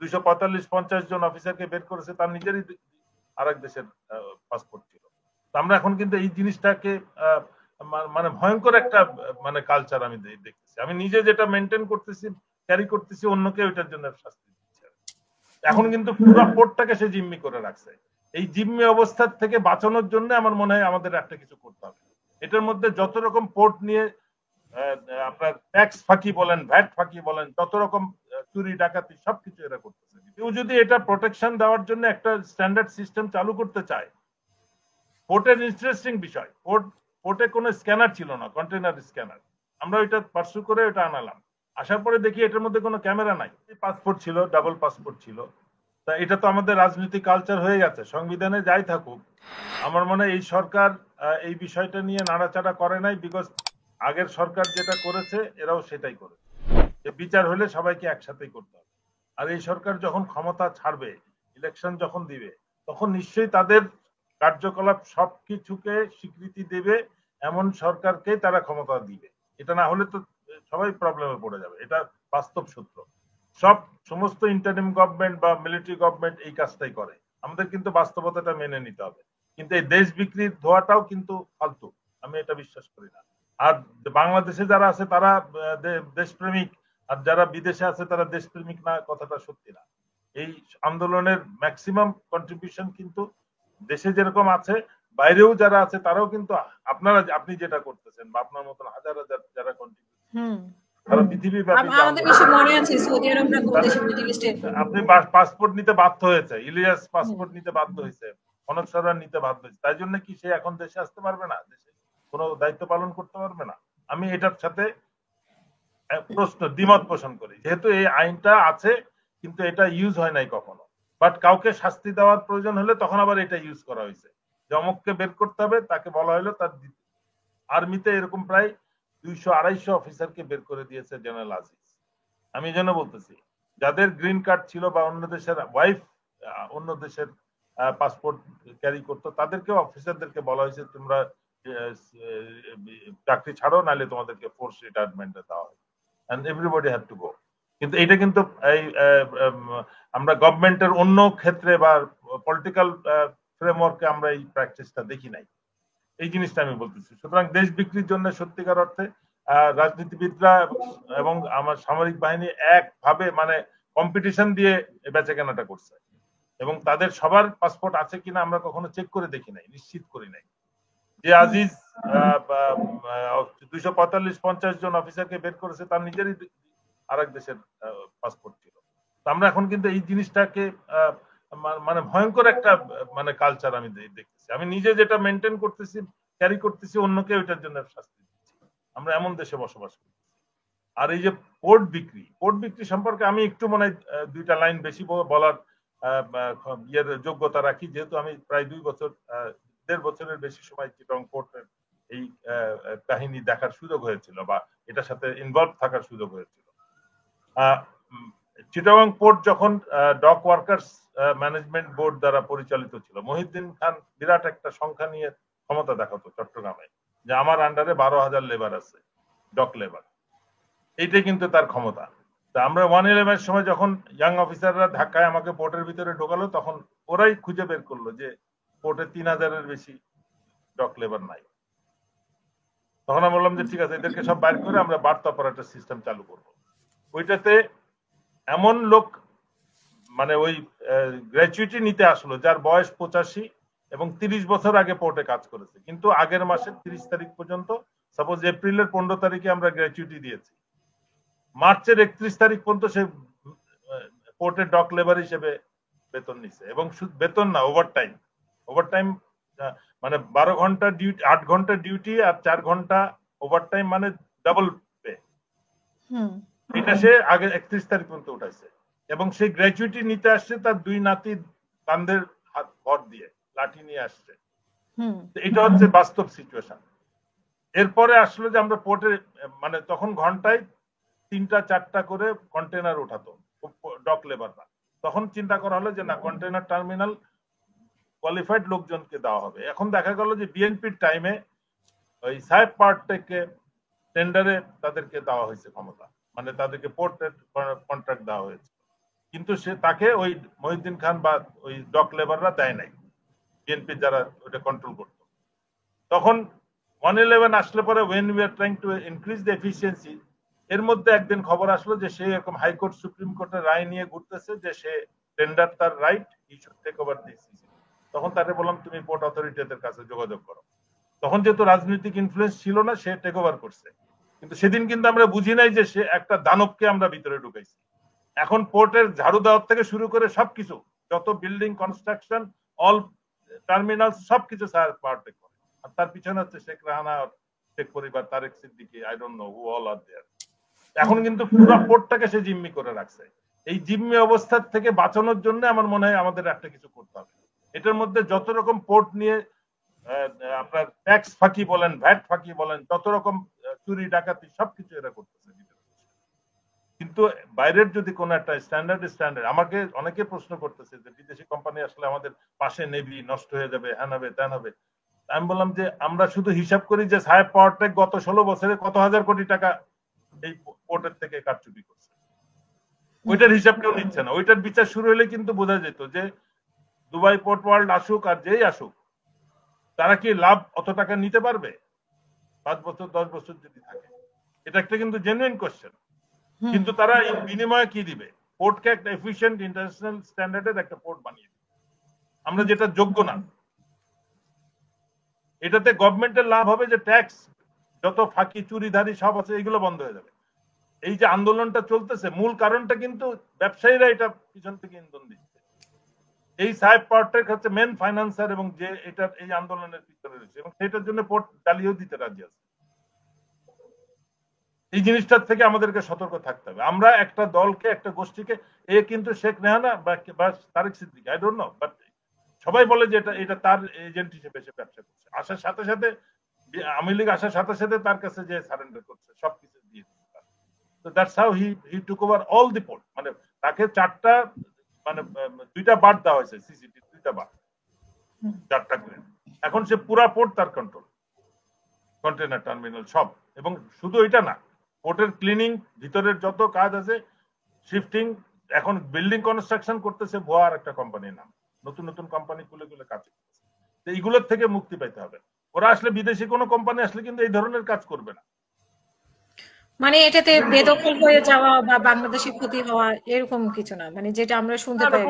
245-50 জন অফিসারকে বের করেছে, তার নিজেরই আরেক দেশের পাসপোর্ট ছিল। আমরা এখন কিন্তু এই জিনিসটাকে মানে ভয়ঙ্কর একটা মানে কালচার আমি দেখতেছি। আমি নিজে যেটা মেনটেন করতেছি, ক্যারি করতেছি, অন্যকে ওইটার জন্য শাস্তি দিচ্ছে। এখন কিন্তু পুরো পোর্টটাকে সে জিম্মি করে রাখছে। এই জিম্মি অবস্থার থেকে বাঁচানোর জন্য আমার মনে হয় আমাদের একটা কিছু করতে হবে। এটার মধ্যে যত রকম পোর্ট নিয়ে আপনার ট্যাক্স ফাঁকি বলেন, ভ্যাট ফাঁকি বলেন, তত রকম চুরি ডাকাতি সবকিছু এরা করতেছে। কেউ যদি এটা প্রোটেকশন দেওয়ার জন্য একটা স্ট্যান্ডার্ড সিস্টেম চালু করতে চায়, পোর্টের ইন্টারেস্টিং বিষয়, পোর্টে কোনো স্ক্যানার ছিল না, কন্টেনার স্ক্যানার। আমরা ওইটা পার্সু করে ওটা আনালাম, আসার পরে দেখি এটার মধ্যে কোনো ক্যামেরা নাই, পাসপোর্ট ছিল, ডাবল পাসপোর্ট ছিল। তা এটা তো আমাদের রাজনৈতিক কালচার হয়ে গেছে। সংবিধানে যাই থাকুক, আমার মনে হয় এই সরকার এই বিষয়টা নিয়ে নাড়াচাড়া করে নাই, বিকজ আগের সরকার যেটা করেছে এরাও সেটাই করেছে, যে বিচার হলে সবাইকে একসাথেই করতে হবে। আর এই সরকার যখন ক্ষমতা ছাড়বে, ইলেকশন যখন দিবে, তখন নিশ্চয়ই তাদের কার্যকলাপ সবকিছুকে স্বীকৃতি দেবে এমন সরকারকে তারা ক্ষমতা দিবে। এটা না হলে তো সবাই প্রবলেমে পড়ে যাবে, এটা বাস্তব সূত্র। সমস্ত ইন্টারিম গভর্নমেন্ট বা মিলিটারি গভর্নমেন্ট এই কাজটাই করে। আমাদের কিন্তু বাস্তবতাটা মেনে নিতে হবে। কিন্তু এই দেশ বিক্রির ধোয়াটাও কিন্তু ফালতু, আমি এটা বিশ্বাস করি না। আর বাংলাদেশে যারা আছে তারা দেশপ্রেমিক, আর যারা বিদেশে আছে তারা দেশপ্রেমিক না, কথাটা সত্যি না। এই আন্দোলনের ম্যাক্সিমাম কন্ট্রিবিউশন কিন্তু দেশে যেরকম আছে, বাইরেও যারা আছে তারাও কিন্তু আপনি যেটা করতেছেন বা আপনার মতন হাজার হাজার যারা কন্ট্রিবিউশন, তারা পৃথিবীব্যাপী আপনি পাসপোর্ট নিতে বাধ্য হয়েছে, ইলিয়াস পাসপোর্ট নিতে বাধ্য হয়েছে, কনক সরকার নিতে বাধ্য হয়েছে, তাই জন্য কি সে এখন দেশে আসতে পারবে না, দেশে কোনো দায়িত্ব পালন করতে পারবে না? আমি এটার সাথে দ্বিমত পোষণ করি। যেহেতু এই আইনটা আছে কিন্তু এটা ইউজ হয় নাই কখনো, বাট কাউকে শাস্তি দেওয়ার প্রয়োজন হলে তখন আবার এটা ইউজ করা হয়েছে। যমককে বের করতে হবে, তাকে বলা হলো তার আর্মিতে এরকম প্রায় 200-250 অফিসারকে বের করে দিয়েছে জেনারেল আজিজ। আমি যেন বলতেছি, যাদের গ্রিন কার্ড ছিল বা অন্য দেশের ওয়াইফ অন্য দেশের পাসপোর্ট ক্যারি করতো, তাদেরকে অফিসারদেরকে বলা হয়েছে তোমরা চাকরি ছাড়ো, নাহলে তোমাদেরকে ফোর্স রিটায়ারমেন্টে দেওয়া হয়, and everybody had to go. কিন্তু এটা কিন্তু এই আমরা গভর্নমেন্টের অন্য ক্ষেত্রে বা পলিটিক্যাল ফ্রেমওয়ার্কে আমরা এই প্র্যাকটিসটা দেখি নাই। এই জিনিসটা আমি বলতেছি। সুতরাং দেশ বিক্রির জন্য সত্যিকার অর্থে রাজনীতিবিদরা এবং আমার সামরিক বাহিনী একভাবে মানে কম্পিটিশন দিয়ে বেচা কেনাটা করছে, এবং তাদের সবার পাসপোর্ট আছে কিনা আমরা কখনো চেক করে দেখি নাই, নিশ্চিত করি নাই। যে আজিজ 245-50 জন অফিসারকে বের করেছে, তার নিজেরই আরেক দেশের পাসপোর্ট ছিল। আমরা এখন কিন্তু এই জিনিসটাকে মানে ভয়ঙ্কর একটা মানে কালচার আমি দেখতেছি। আমি নিজে যেটা মেনটেন করতেছি, ক্যারি করতেছি, অন্যকে ওইটার জন্য শাস্তি দিচ্ছি। আমরা এমন দেশে বসবাস করতেছি। আর এই যে পোর্ট বিক্রি সম্পর্কে আমি একটু মনে হয় 2টা লাইন বেশি বলার যোগ্যতা রাখি, যেহেতু আমি প্রায় 1.5 বছরের বেশি সময় চিটং পোর্টের এই কাহিনী দেখার সুযোগ হয়েছিল বা এটার সাথে ইনভলভ থাকার সুযোগ হয়েছিল। চিটাগং পোর্ট যখন ডক ওয়ার্কার্স ম্যানেজমেন্ট বোর্ড দ্বারা পরিচালিত ছিল, মহিউদ্দিন খান বিরাট একটা সংখ্যা নিয়ে ক্ষমতা দেখাতো চট্টগ্রামে, যে আমার আন্ডারে 12,000 লেবার আছে, ডক লেবার। এইটাই কিন্তু তার ক্ষমতা। আমরা 111 এর সময় যখন ইয়াং অফিসাররা ঢাকায় আমাকে পোর্টের ভিতরে ঢোকালো, তখন ওরাই খুঁজে বের করলো যে পোর্টে 3,000-এর বেশি ডক লেবার নাই। তখন আমি বললাম যে ঠিক আছে, এদেরকে সব বাইর করে আমরা বার্থ অপারেটর সিস্টেম চালু করব। ওইটাতে এমন লোক মানে ওই গ্র্যাচুইটি নিতে আসলো যার বয়স 85 এবং 30 বছর আগে পোর্টে কাজ করেছে, কিন্তু আগের মাসের 30 তারিখ পর্যন্ত, সাপোজ এপ্রিলের 15 তারিখে আমরা গ্র্যাচুইটি দিয়েছি, মার্চের 31 তারিখ পর্যন্ত সে পোর্টের ডক লেবার হিসেবে বেতন নিছে, এবং বেতন না, ওভারটাইম মানে 12 ঘন্টা ডিউটি, 8 ঘন্টা ডিউটি আর 4 ঘন্টা ওভারটাইম, মানে ডাবল পে। এটা সে আগে 31 তারিখ পর্যন্ত উঠাইছে, এবং সেই গ্র্যাচুইটি নিতে আসছে তার 2 নাতি কান্ধের হাত ভর দিয়ে লাঠি নিয়ে আসছে। এটা হচ্ছে বাস্তব সিচুয়েশন। এরপরে আসলো যে আমরা পোর্টে মানে তখন ঘন্টায় 3টা-4টা করে কন্টেনার উঠাতো ডক লেবাররা। তখন চিন্তা করা হলো যে না, কন্টেনার টার্মিনাল কোয়ালিফাইড লোকজনকে দেওয়া হবে। এখন দেখা গেল যে বিএনপির টাইমে ওই সাহেব পার্ট থেকে টেন্ডারে তাদেরকে দেওয়া হয়েছে ক্ষমতা, মানে তাদেরকে পোর্টের কন্ট্রাক্ট দেওয়া হয়েছে। কিন্তু সে তাকে ওই মহিউদ্দিন খান বা ওই ডক লেবাররা দেয় নাই, বিএনপি যারা ওটা কন্ট্রোল করত। তখন 111 আসলে পরে when we are trying to increase the efficiency, এর মধ্যে একদিন খবর আসলো যে সে এরকম হাইকোর্ট সুপ্রিম কোর্টের রায় নিয়ে ঘুরতেছে যে সে টেন্ডার তার right, he should take over this. তখন তাকে বললাম তুমি পোর্ট অথরিটিদের কাছে যোগাযোগ করো। তখন যেহেতু রাজনৈতিক ইনফ্লুয়েন্স ছিল না, সে টেক ওভার করছে। কিন্তু সেদিন কিন্তু আমরা বুঝি নাই যে সে একটা দানবকে আমরা ভিতরে ঢুকাইছি। এখন পোর্টের ঝাড়ু দেওয়ার থেকে শুরু করে সবকিছু, যত বিল্ডিং কনস্ট্রাকশন, অল টার্মিনাল, সবকিছু স্যার পাওয়ার টেক করে। আর তার পিছনে হচ্ছে শেখ রাহানা, শেখ পরিবার, Tarek Siddiqui, I don't know who all are there. এখন কিন্তু পুরো পোর্টটাকে সে জিম্মি করে রাখছে। এই জিম্মি অবস্থার থেকে বাঁচানোর জন্য আমার মনে হয় আমাদের একটা কিছু করতে হবে। এটার মধ্যে যত রকম পোর্ট নিয়ে আপনার ট্যাক্স ফাঁকি বলেন, ভ্যাট ফাঁকি বলেন, যত রকম চুরি ডাকাতি সবকিছু এরা করতেছে। কিন্তু বাইরের যদি কোনো একটা স্ট্যান্ডার্ড, আমাকে অনেকে প্রশ্ন করতেছে যে বিদেশি কোম্পানি আসলে আমাদের পাশে নেবি, নষ্ট হয়ে যাবে, হ্যান হবে ত্যান হবে। আমি বললাম যে আমরা শুধু হিসাব করি যে সাহেব পাওয়ারটেক গত 16 বছরে কত হাজার কোটি টাকা এই পোর্টের থেকে কারচুপি করছে, ওইটার হিসাব কেউ নিচ্ছে না। ওইটার বিচার শুরু হলে কিন্তু বোঝা যেত যে দুবাই পোর্ট ওয়ার্ল্ড আসুক আর যেই আসুক, তারা কি লাভ অত টাকা নিতে পারবে 5 বছর 10 বছর যদি থাকে? এটা একটা কিন্তু জেনুইন কোশ্চেন। কিন্তু তারা এই বিনিময়ে কি দিবে? পোর্টকে একটা এফিশিয়েন্ট ইন্টারন্যাশনাল স্ট্যান্ডার্ডের একটা পোর্ট বানিয়ে দিবে, আমরা যেটা যোগ্য না। এটাতে গভর্নমেন্টের লাভ হবে যে ট্যাক্স যত ফাঁকি চুরিধারি সব আছে এগুলো বন্ধ হয়ে যাবে। এই যে আন্দোলনটা চলতেছে, মূল কারণটা কিন্তু ব্যবসায়ীরা এটা পিছন থেকে ইন্ধন দিচ্ছে। এই সাহেব পাওয়ারটেক হচ্ছে মেন ফাইন্যান্সার এবং যে এটা এই আন্দোলনের পিছনে রয়েছে, এবং সেটার জন্য পোর্ট জ্বালিয়েও দিতে রাজি আছে। এই জিনিসটার থেকে আমাদেরকে সতর্ক থাকতে হবে। আমরা একটা দলকে, একটা গোষ্ঠীকে, এ কিন্তু শেখ রেহানা বা Tarek Siddiqui, I don't know, but সবাই বলে যে এটা তার এজেন্ট হিসেবে সে ব্যবসা করছে। আসার সাথে সাথে আওয়ামী লীগ আসার সাথে সাথে তার কাছে যে সারেন্ডার করছে, সবকিছু দিয়ে দিচ্ছে। তো that's how he took over all the port. মানে তাকে 4টা, মানে 2টা বার দেওয়া হয়েছে, সিসিটিভি 2টা বার, 4টা করে। এখন সে পুরা পোর্ট তার কন্ট্রোল, কন্টেনার টার্মিনাল সব। এবং শুধু এটা না, পোর্টের ক্লিনিং, ভিতরের যত কাজ আছে, শিফটিং, এখন বিল্ডিং কনস্ট্রাকশন করতেছে ভুয়া আর একটা কোম্পানির নাম, নতুন নতুন কোম্পানি খুলে খুলে কাজ করতেছে। তো এইগুলোর থেকে মুক্তি পাইতে হবে। ওরা আসলে, বিদেশি কোনো কোম্পানি আসলে কিন্তু এই ধরনের কাজ করবে না। মানে এটাতে বেদখল হয়ে যাওয়া বা বাংলাদেশের ক্ষতি হওয়া এরকম কিছু না, মানে যেটা আমরা শুনতে পাই।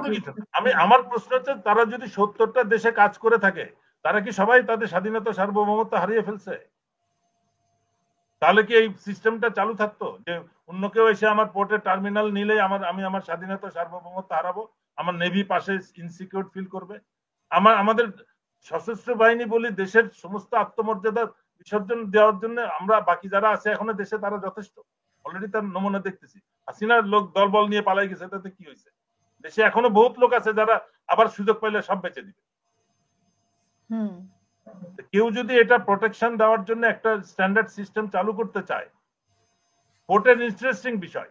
আমার প্রশ্ন হচ্ছে, তারা যদি 70টা দেশে কাজ করে থাকে, তারা কি সবাই তাদের স্বাধীনতা সার্বভৌমত্ব হারিয়ে ফেলছে? তাহলে কি এই সিস্টেমটা চালু থাকতো যে অন্য কেউ এসে আমার পোর্টের টার্মিনাল নিলে আমি আমার স্বাধীনতা সার্বভৌমত্ব হারাবো, আমার নেভি পাশে ইনসিকিউর ফিল করবে? আমাদের সশস্ত্র বাহিনী বলি দেশের সমস্ত আত্মমর্যাদা বিসর্জন দেওয়ার জন্য, আমরা বাকি যারা আছে এখনো দেশে তারা যথেষ্ট। অলরেডি তার নমুনা দেখতেছি, হাসিনার লোক দলবল নিয়ে পালাই গেছে, তাতে কি হয়েছে? দেশে এখনো বহুত লোক আছে যারা আবার সুযোগ পাইলে সব বেঁচে দিবে। কেউ যদি এটা প্রোটেকশন দেওয়ার জন্য একটা স্ট্যান্ডার্ড সিস্টেম চালু করতে চায়। পোর্টের ইন্টারেস্টিং বিষয়,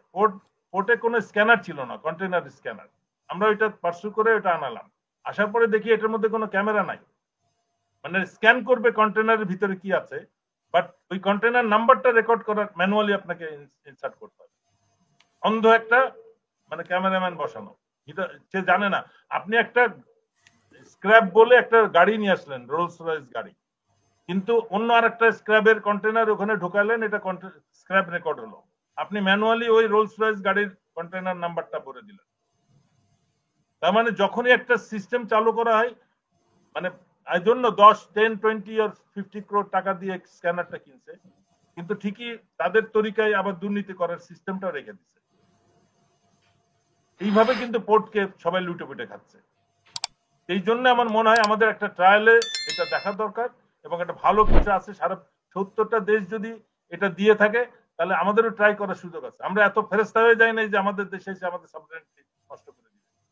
পোর্টে কোনো স্ক্যানার ছিল না, কন্টেনার স্ক্যানার। আমরা ওইটা পার্সু করে ওটা আনালাম, আসার পরে দেখি এটার মধ্যে কোনো ক্যামেরা নাই। মানে স্ক্যান করবে কন্টেনারের ভিতরে কি আছে, বাট ওই কন্টেনার নাম্বারটা রেকর্ড করার ম্যানুয়ালি আপনাকে ইনসার্ট করতে হবে। অন্ধ একটা মানে ক্যামেরাম্যান বসানো, এটা সে জানে না। আপনি একটা স্ক্র্যাপ বলে একটা গাড়ি নিয়ে আসলেন, রোলস রয়েস গাড়ি, কিন্তু অন্য আর একটা স্ক্র্যাপের কন্টেনার ওখানে ঢুকালেন, এটা স্ক্র্যাপ রেকর্ড হলো। আপনি ম্যানুয়ালি ওই রোলস রয়েস গাড়ির কন্টেনার নাম্বারটা ভরে দিলেন। তার মানে যখনই একটা সিস্টেম চালু করা হয়, মানে এই জন্য 10, 10, 20 আর 50 crore টাকা দিয়ে স্ক্যানারটা কিনছে, কিন্তু ঠিকই তাদের তরিকায় আবার দুর্নীতি করার সিস্টেমটা রেখে দিচ্ছে। এইভাবে কিন্তু পোর্টকে সবাই লুটে পুটে খাচ্ছে। এই জন্য আমার মনে হয় আমাদের একটা ট্রায়ালে এটা দেখা দরকার, এবং একটা ভালো কিছু আছে। সারা 70টা দেশ যদি এটা দিয়ে থাকে, তাহলে আমাদেরও ট্রাই করার সুযোগ আছে। আমরা এত ফেরেস্তা হয়ে যাই নাই যে আমাদের দেশে এসে আমাদের সভরেনিটি নষ্ট করে